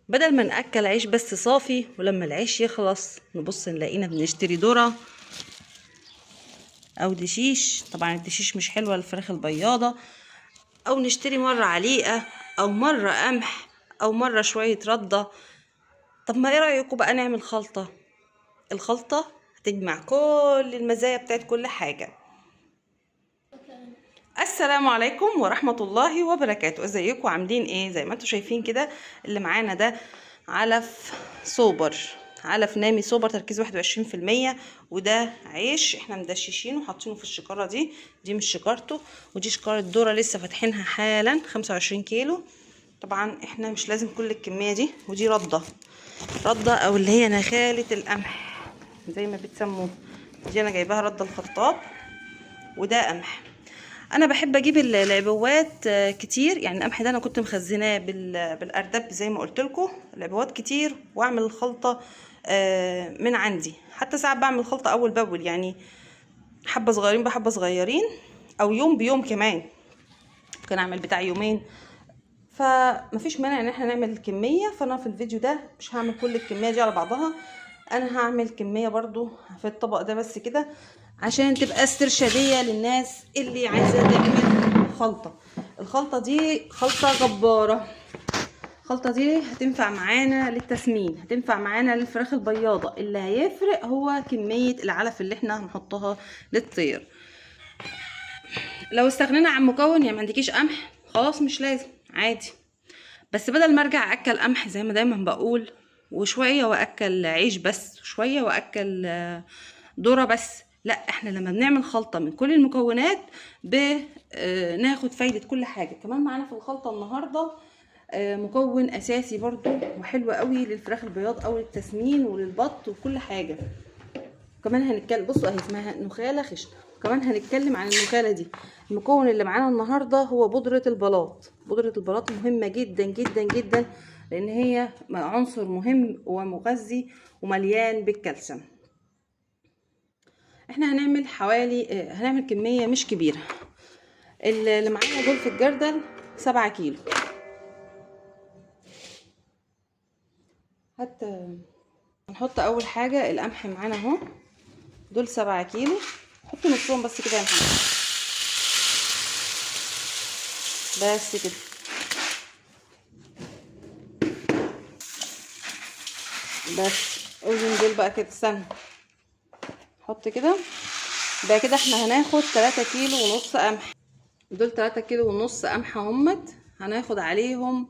بدل ما ناكل عيش بس صافي ولما العيش يخلص نبص نلاقينا بنشتري ذره او دشيش. طبعا الدشيش مش حلوه للفراخ البياضه، او نشتري مره عليقه او مره قمح او مره شويه رده. طب ما ايه رايكم بقى نعمل خلطه؟ الخلطه هتجمع كل المزايا بتاعت كل حاجه. السلام عليكم ورحمه الله وبركاته. ازيكم عاملين ايه؟ زي ما انتم شايفين كده اللي معانا ده علف سوبر، علف نامي سوبر تركيز 21%. وده عيش احنا مدششينه وحاطينه في الشكاره دي مش شكارته، ودي شكاره ذره لسه فاتحينها حالا 25 كيلو. طبعا احنا مش لازم كل الكميه دي. ودي رده او اللي هي نخاله القمح زي ما بتسموه. دي انا جايباها رده الخطاب، وده قمح. انا بحب اجيب العبوات كتير، يعني القمح ده انا كنت مخزناه بالارداب زي ما قلت لكم، العبوات كتير واعمل الخلطه من عندي. حتى ساعات بعمل خلطه اول باول، يعني حبه صغيرين بحبه صغيرين، او يوم بيوم كمان ممكن اعمل بتاع يومين. فمفيش مانع ان احنا نعمل كميه. فانا في الفيديو ده مش هعمل كل الكميه دي على بعضها، انا هعمل كميه برضو في الطبق ده بس كده عشان تبقى استرشاديه للناس اللي عايزه تعمل خلطه. الخلطه دي خلطه جباره. الخلطه دي هتنفع معانا للتسمين، هتنفع معانا للفراخ البياضه. اللي هيفرق هو كميه العلف اللي احنا هنحطها للطير. لو استغنينا عن مكون، يعني ما عندكيش قمح خلاص مش لازم عادي، بس بدل ما ارجع اكل قمح زي ما دايما بقول، وشويه واكل عيش بس، وشويه واكل ذره بس، لا احنا لما بنعمل خلطه من كل المكونات بناخد فايده كل حاجه. كمان معانا في الخلطه النهارده مكون اساسي برضو وحلو قوي للفراخ البياض او للتسمين وللبط وكل حاجه. كمان هنتكلم، بصوا اهي اسمها نخاله خشنه، كمان هنتكلم عن النخاله دي. المكون اللي معانا النهارده هو بودره البلاط. بودره البلاط مهمه جدا جدا جدا، لان هي عنصر مهم ومغذي ومليان بالكالسيوم. احنا هنعمل حوالي هنعمل كميه مش كبيره. اللي معانا دول في الجردل 7 كيلو. حتى هنحط اول حاجه القمح معانا اهو، دول 7 كيلو. حط نصهم بس كده يا محمد، بس كده. بس اوزن دول بقى كده، استنى حط كده بقى كده. احنا هناخد 3 كيلو ونص قمح، دول 3 كيلو ونص قمح همت. هناخد عليهم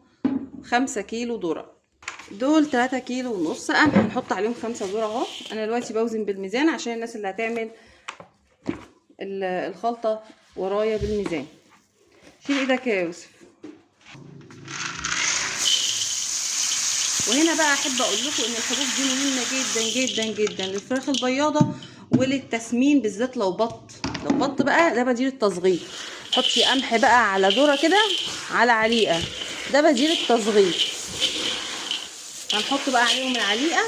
5 كيلو ذره. دول 3 كيلو ونص قمح، هنحط عليهم 5 ذره اهو. انا دلوقتي بوزن بالميزان عشان الناس اللي هتعمل الخلطه ورايا بالميزان. شيل ايدك يا يوسف. وهنا بقى احب اقول لكم ان الحبوب دي مهمه جدا جدا جدا للفراخ البياضه وللتسمين بالذات. لو بط بقى ده بديل التصغير. حطي قمح بقى على ذره كده على عليقه، ده بديل التصغير. هنحط بقى عليهم العليقه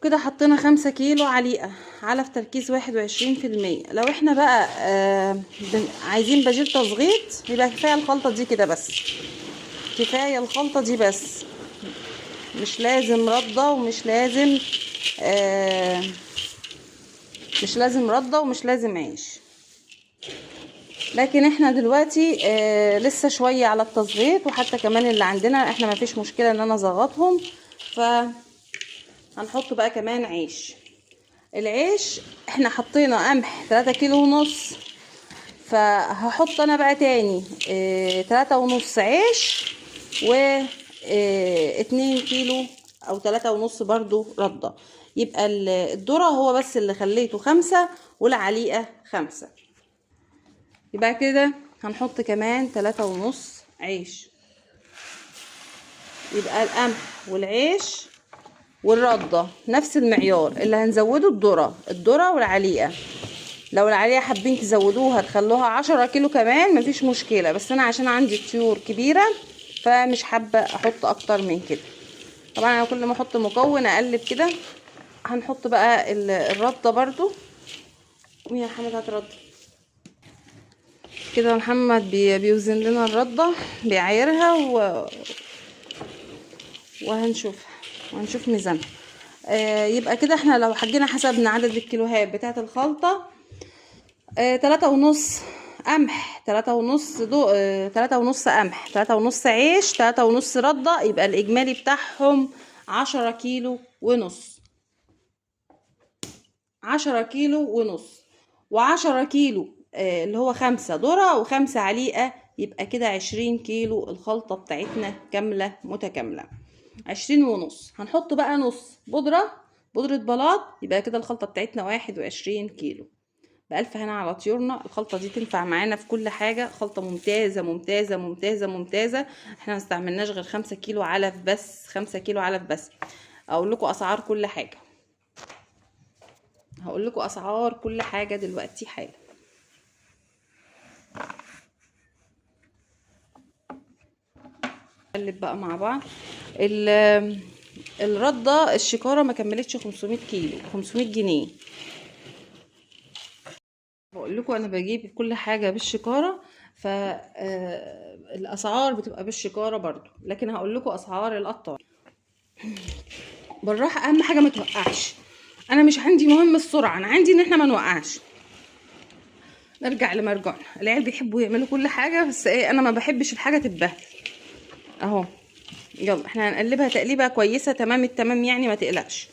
كده. حطينا 5 كيلو عليقه، علف تركيز 21%. لو احنا بقى عايزين بديل تصغيط يبقى كفايه الخلطه دي كده بس، كفايه الخلطه دي بس. مش لازم رده ومش لازم مش لازم رده ومش لازم عيش. لكن احنا دلوقتي لسه شويه على التصغيط، وحتى كمان اللي عندنا احنا ما فيش مشكله ان انا اظبطهم. هنحط بقى كمان عيش. العيش احنا حطينا قمح 3 كيلو ونص، فهحط انا بقى تاني 3 ونص عيش، و 2 كيلو او 3 ونص برضو رده. يبقى الذره هو بس اللي خليته 5 والعليقه 5. يبقى كده هنحط كمان 3 ونص عيش. يبقى القمح والعيش والرده نفس المعيار. اللي هنزوده الذره والعليقه. لو العليقه حابين تزودوها تخلوها 10 كيلو كمان مفيش مشكله، بس انا عشان عندي طيور كبيره فمش حابه احط اكتر من كده. طبعا انا كل ما احط مكون اقلب كده. هنحط بقى الرده برضو. مين يا محمد هات رده كده؟ محمد بيوزن لنا الرده، بيعايرها وهنشوف ميزانها. يبقى كده احنا لو حجينا حسبنا عدد الكيلوهات بتاعه الخلطه، 3.5 قمح، 3.5 قمح، 3.5 عيش، 3.5 رده، يبقى الاجمالي بتاعهم 10 كيلو ونص. 10 كيلو ونص، و10 كيلو اللي هو 5 ذرة و5 عليقة، يبقى كده 20 كيلو الخلطة بتاعتنا كاملة متكاملة. 20 ونص، هنحط بقى نص بودرة بلاط، يبقى كده الخلطة بتاعتنا 21 كيلو. بألف هنا على طيورنا. الخلطة دي تنفع معانا في كل حاجة، خلطة ممتازة ممتازة ممتازة ممتازة. احنا ما استعملناش غير 5 كيلو علف بس، 5 كيلو علف بس. اقول لكم اسعار كل حاجة، هقول لكم اسعار كل حاجة دلوقتي حالا. نقلب بقى مع بعض. الردة الشكارة ما كملتش 500 كيلو، 500 جنيه. بقول لكم انا بجيب كل حاجة بالشكارة، فالاسعار بتبقى بالشكارة برضو، لكن هقول لكم اسعار القطار بالراحة. اهم حاجة ما توقعش، انا مش عندي مهم السرعة، انا عندي ان احنا ما نوقعش. نرجع لمرجعنا. العيال بيحبوا يعملوا كل حاجة، بس ايه، انا ما بحبش الحاجة تتبهدل اهو. يلا احنا هنقلبها تقليبه كويسه تمام التمام، يعني ما تقلقش.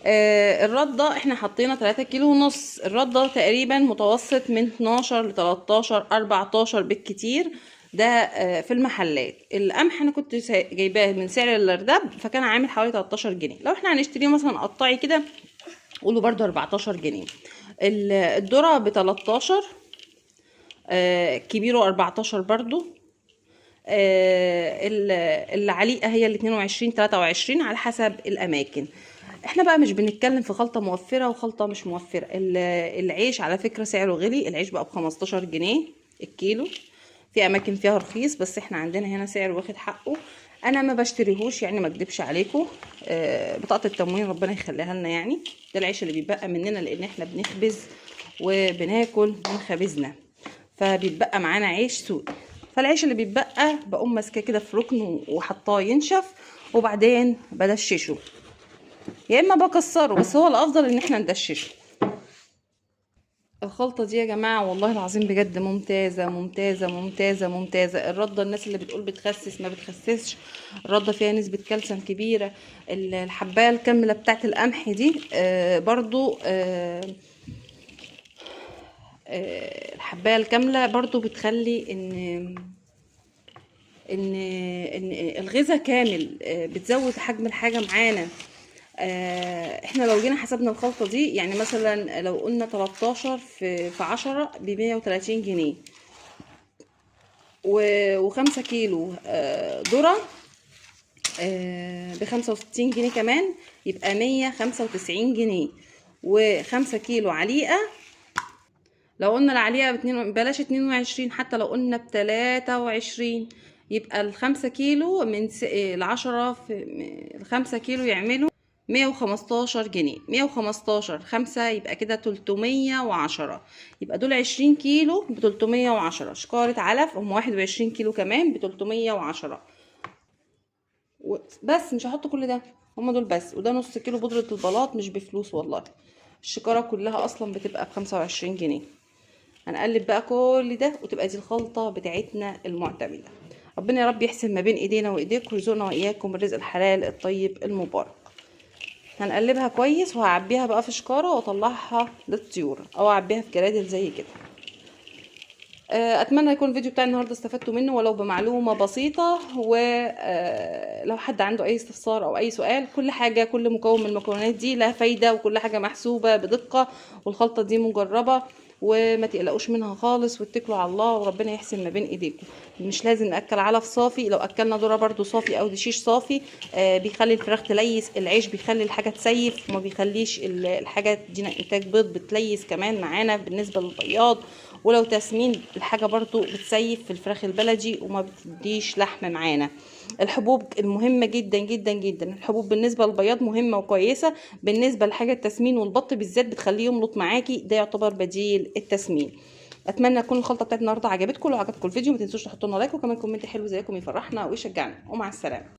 الرده احنا حطينا 3 كيلو ونص. الرده تقريبا متوسط من 12 ل 13 14 بالكتير، ده في المحلات. القمح انا كنت جايباه من سعر الارداب، فكان عامل حوالي 13 جنيه. لو احنا هنشتريه مثلا قطعي كده قولوا برده 14 جنيه. الذره ب 13، كبيره 14 برضو. العليقه هي ال 22 23 على حسب الاماكن. احنا بقى مش بنتكلم في خلطه موفره وخلطه مش موفره. العيش على فكره سعره غلي، العيش بقى ب 15 جنيه الكيلو. في اماكن فيها رخيص، بس احنا عندنا هنا سعر واخد حقه. انا ما بشتريهوش يعني، ما اكدبش عليكم. بطاقه التموين ربنا يخليها لنا يعني. ده العيش اللي بيتبقى مننا، لان احنا بنخبز وبناكل من خبزنا، فبيتبقى معانا عيش سوقي. فالعيش اللي بيتبقى بقوم ماسكاه كده في ركن وحطاه ينشف، وبعدين بدششه، يا اما بكسره، بس هو الافضل ان احنا ندششه. الخلطه دي يا جماعه والله العظيم بجد ممتازه ممتازه ممتازه ممتازه. الرده الناس اللي بتقول بتخسس، ما بتخسسش. الرده فيها نسبه كالسيوم كبيره. الحبايه الكامله بتاعت القمح دي برضو الحبايه الكامله برضو بتخلي ان الغذاء كامل، بتزود حجم الحاجه معانا. احنا لو جينا حسبنا الخلطه دي، يعني مثلا لو قلنا 13 في 10 ب 130 جنيه، و5 كيلو ذره ب 65 جنيه كمان، يبقى 195 جنيه. و5 كيلو عليقه، لو قلنا العليقه بلاش 22، حتى لو قلنا ب23، يبقى ال5 كيلو من ال10 في ال5 كيلو يعملوا 115 جنيه. 115 5 يبقى كده 310، يبقى دول 20 كيلو ب 310. شكارة علف هم 21 كيلو كمان ب 310. بس مش هحط كل ده، هم دول بس. وده نص كيلو بودرة البلاط، مش بفلوس والله. الشكارة كلها اصلا بتبقى ب25 جنيه. هنقلب بقى كل ده، وتبقى دي الخلطة بتاعتنا المعتمدة. ربنا يا رب يحسن ما بين ايدينا وايديكم، ويرزقنا واياكم الرزق الحلال الطيب المبارك. هنقلبها كويس، وهعبيها بقى في شكارة واطلعها للطيور، او اعبيها في جرادل زي كده. اتمنى يكون الفيديو بتاع النهارده استفدتوا منه ولو بمعلومه بسيطه. ولو حد عنده اي استفسار او اي سؤال، كل حاجه، كل مكون من المكونات دي لها فايده، وكل حاجه محسوبه بدقه، والخلطه دي مجربه، وما تقلقوش منها خالص، واتكلوا على الله وربنا يحسن ما بين ايديكم. مش لازم ناكل علف صافي، لو اكلنا ذره برضو صافي او دشيش صافي بيخلي الفراخ تليس. العيش بيخلي الحاجه تسيف، وما بيخليش الحاجه تدينا انتاج بيض، بتليس كمان معانا بالنسبه للبياض. ولو تسمين الحاجه برضو بتسيف في الفراخ البلدي، وما بتديش لحم معانا. الحبوب المهمه جدا جدا جدا، الحبوب بالنسبه للبياض مهمه وكويسه. بالنسبه لحاجه التسمين والبط بالذات بتخليه يملط معاكي، ده يعتبر بديل التسمين. اتمنى تكون الخلطه بتاعت النهارده عجبتكم. لو عجبكم الفيديو ما تنسوش تحطوا لنا لايك، وكمان كومنت حلو زيكم يفرحنا ويشجعنا. ومع السلامه.